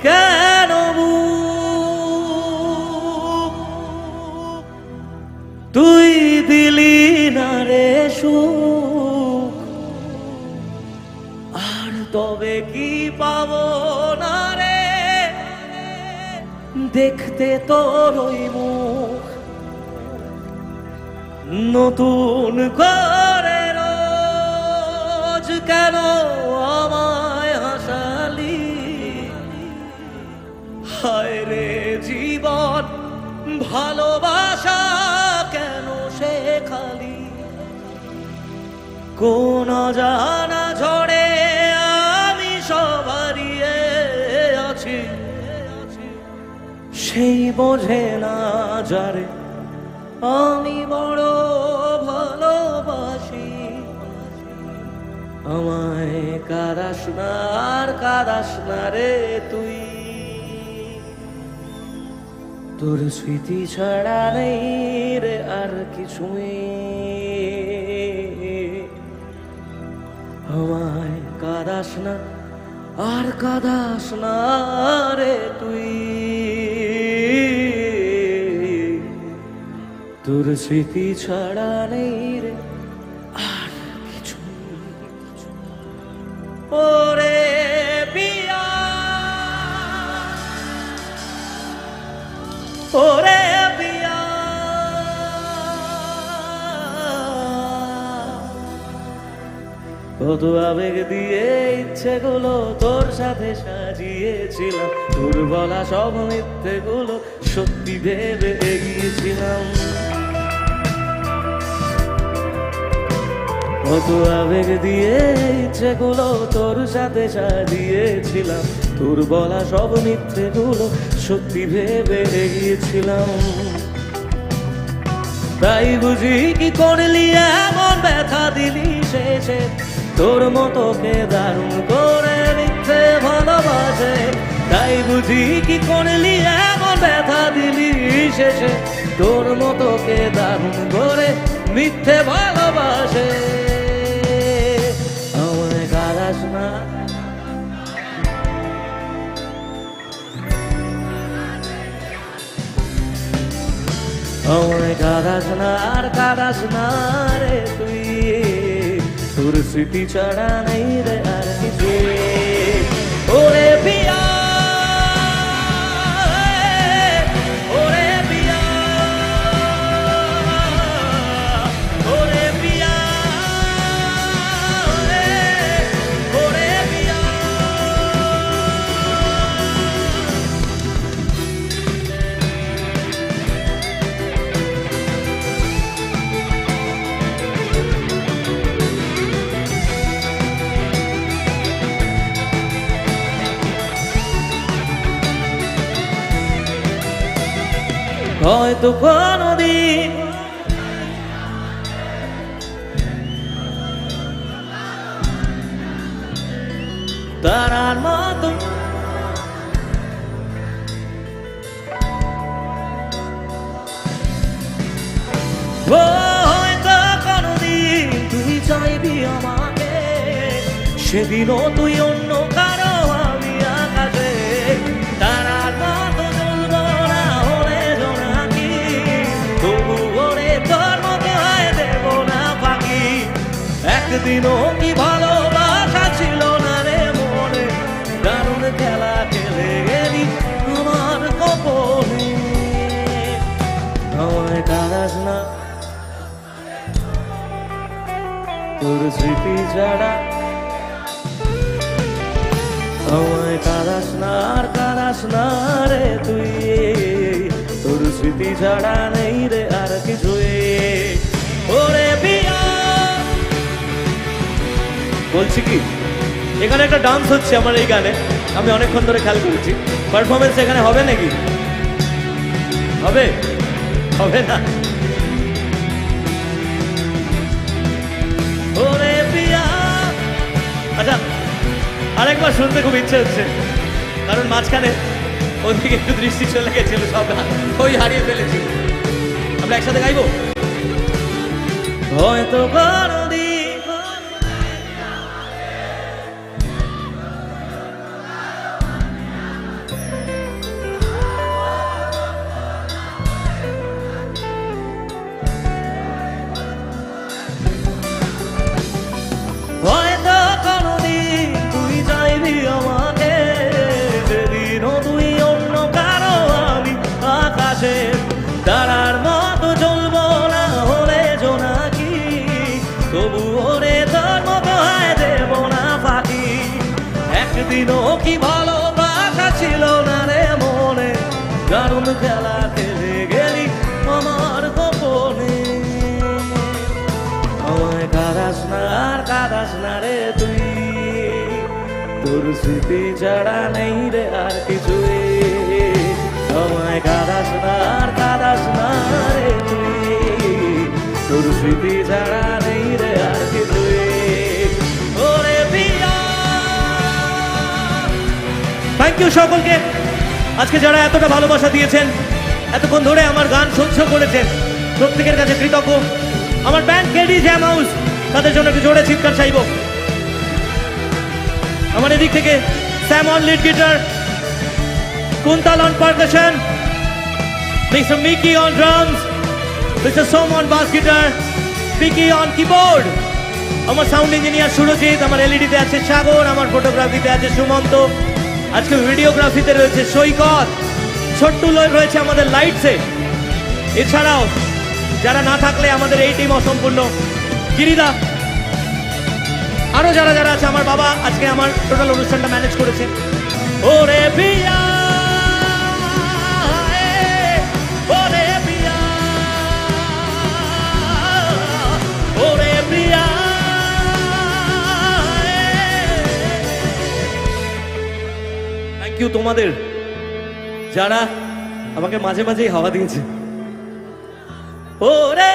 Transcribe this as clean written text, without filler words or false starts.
কেন তুই দিলি না রে সুখ, আর তবে কি পাবো না রে দেখতে তোর ওই মুখ নতুন করে রোজ কেন আমায় হাসালি। হায় রে জীবন ভালোবাসা কেন সে খালি, কোন অজানা ঝড়ে আমি সব হারিয়ে আছি, সেই বোঝে না যারে আমি বড় ভালোবাসি। আমায় কাঁদাস না আর কাঁদাস না রে তুই, তোর স্মৃতি ছাড়া নেই রে আর কিছুই। আমায় কাঁদাস না আর কাঁদাস না রে তুই, তোর স্মৃতি ছাড়া নেই রে আর কিছু। ওরে পিয়া ওরে পিয়া, কত আবেগ দিয়ে ইচ্ছেগুলো তোর সাথে সাজিয়েছিলাম, তোর বলা সব মিথ্যেগুলো সত্যি ভেবে এগিয়েছিলাম। কত আবেগ দিয়ে ইচ্ছেগুলো তোর সাথে সাজিয়েছিলাম, তোর বলা সব মিথ্যেগুলো সত্যি ভেবে এগিয়েছিলাম। তাই বুঝি কি করলি এমন ব্যথা দিলি শেষে, তোর মতো কে দারুণ করে মিথ্যে ভালোবাসে। তাই বুঝি কি করলি এমন ব্যথা দিলি শেষে, তোর মতো কে দারুণ করে মিথ্যে ভালোবাসে। আমায় কাঁদাস না আমায় কাঁদাস না আর কাঁদাস না রে তুই, তোর স্মৃতি ছাড়া নেই রে আর কিছু। ওরে পিয়া ওরে পিয়া ওরে পিয়া ওরে পিয়া, হয়তো কোনদিন তারার মতো হয়তো কোনদিন তুই চাইবি আমাকে, সেদিনও তুই অন্য কারো আমি আকাশে। তারার মতো জ্বলবো না হলে জোনাকি, তবু ওরে তোর মতো হয় দেব না ফাঁকি। একদিনও কি ভালোবাসা ছিল না রে মনে, দারুণ খেলা খেলে গেলি আমার কপনে। আমায় কাঁদাস না তোর স্মৃতি ছাড়া, আমায় কাঁদাস না আর কাঁদাস না রে তুই, তোর স্মৃতি ছাড়া নেই রে আর কিছুই। ওরে পিয়া বলছি কি, এখানে একটা ডান্স হচ্ছে আমার এই গানে, আমি অনেকক্ষণ ধরে খেয়াল করেছি। পারফরমেন্স এখানে হবে নাকি? হবে হবে না? ওরে পিয়া, আচ্ছা আরেকবার শুনতে খুব ইচ্ছে হচ্ছে, কারণ মাঝখানে ওদিকে একটু দৃষ্টি চলে গেছিল, সব ওই হারিয়ে ফেলেছি। আমরা একসাথে গাইবো। হয়তো কোনদিন কি ভালোবাসা ছিল না রে মনে, দারুণ খেলা খেলে গেলি আমার গোপনে। আমায় কাঁদাস না আর কাঁদাস না রে তুই, তোর স্মৃতি ছাড়া নেই রে আর কিছুই। আমায় কাঁদাস না আর কাঁদাস না রে তুই, তোর স্মৃতি ছাড়া নেই রে আর কিছুই। ওরে পিয়া, থ্যাংক ইউ সকলকে, আজকে যারা এতটা ভালোবাসা দিয়েছেন, এতক্ষণ ধরে আমার গান সহ্য করেছেন, প্রত্যেকের কাছে কৃতজ্ঞ। আমার ব্যান্ড কেডি জ্যাম হাউস, তাদের জন্য একটু জোরে চিৎকার চাইব। আমার এদিক থেকে Sam on lead guitar, Kuntal on percussion, mister Micky on drums, mister Som on bass guitar, Piki on keyboard, আমার সাউন্ড ইঞ্জিনিয়ার সুরজিৎ, আমার এলইডিতে আছে সাগর, আমার ফটোগ্রাফিতে আছে সুমন্ত, আজকে ভিডিওগ্রাফিতে রয়েছে সৈকত, ছোট্টু রয়েছে আমাদের লাইটসে। এছাড়াও যারা না থাকলে আমাদের এই টিম অসম্পূর্ণ, গিরিদা, আরো যারা যারা আছে, আমার বাবা আজকে আমার টোটাল অনুষ্ঠানটা ম্যানেজ করেছে। ওরে পিয়া, ওরে পিয়া, ওরে পিয়া। থ্যাংক ইউ তোমাদের যারা আমাকে মাঝে মাঝেই হাওয়া দিয়েছে। ওরে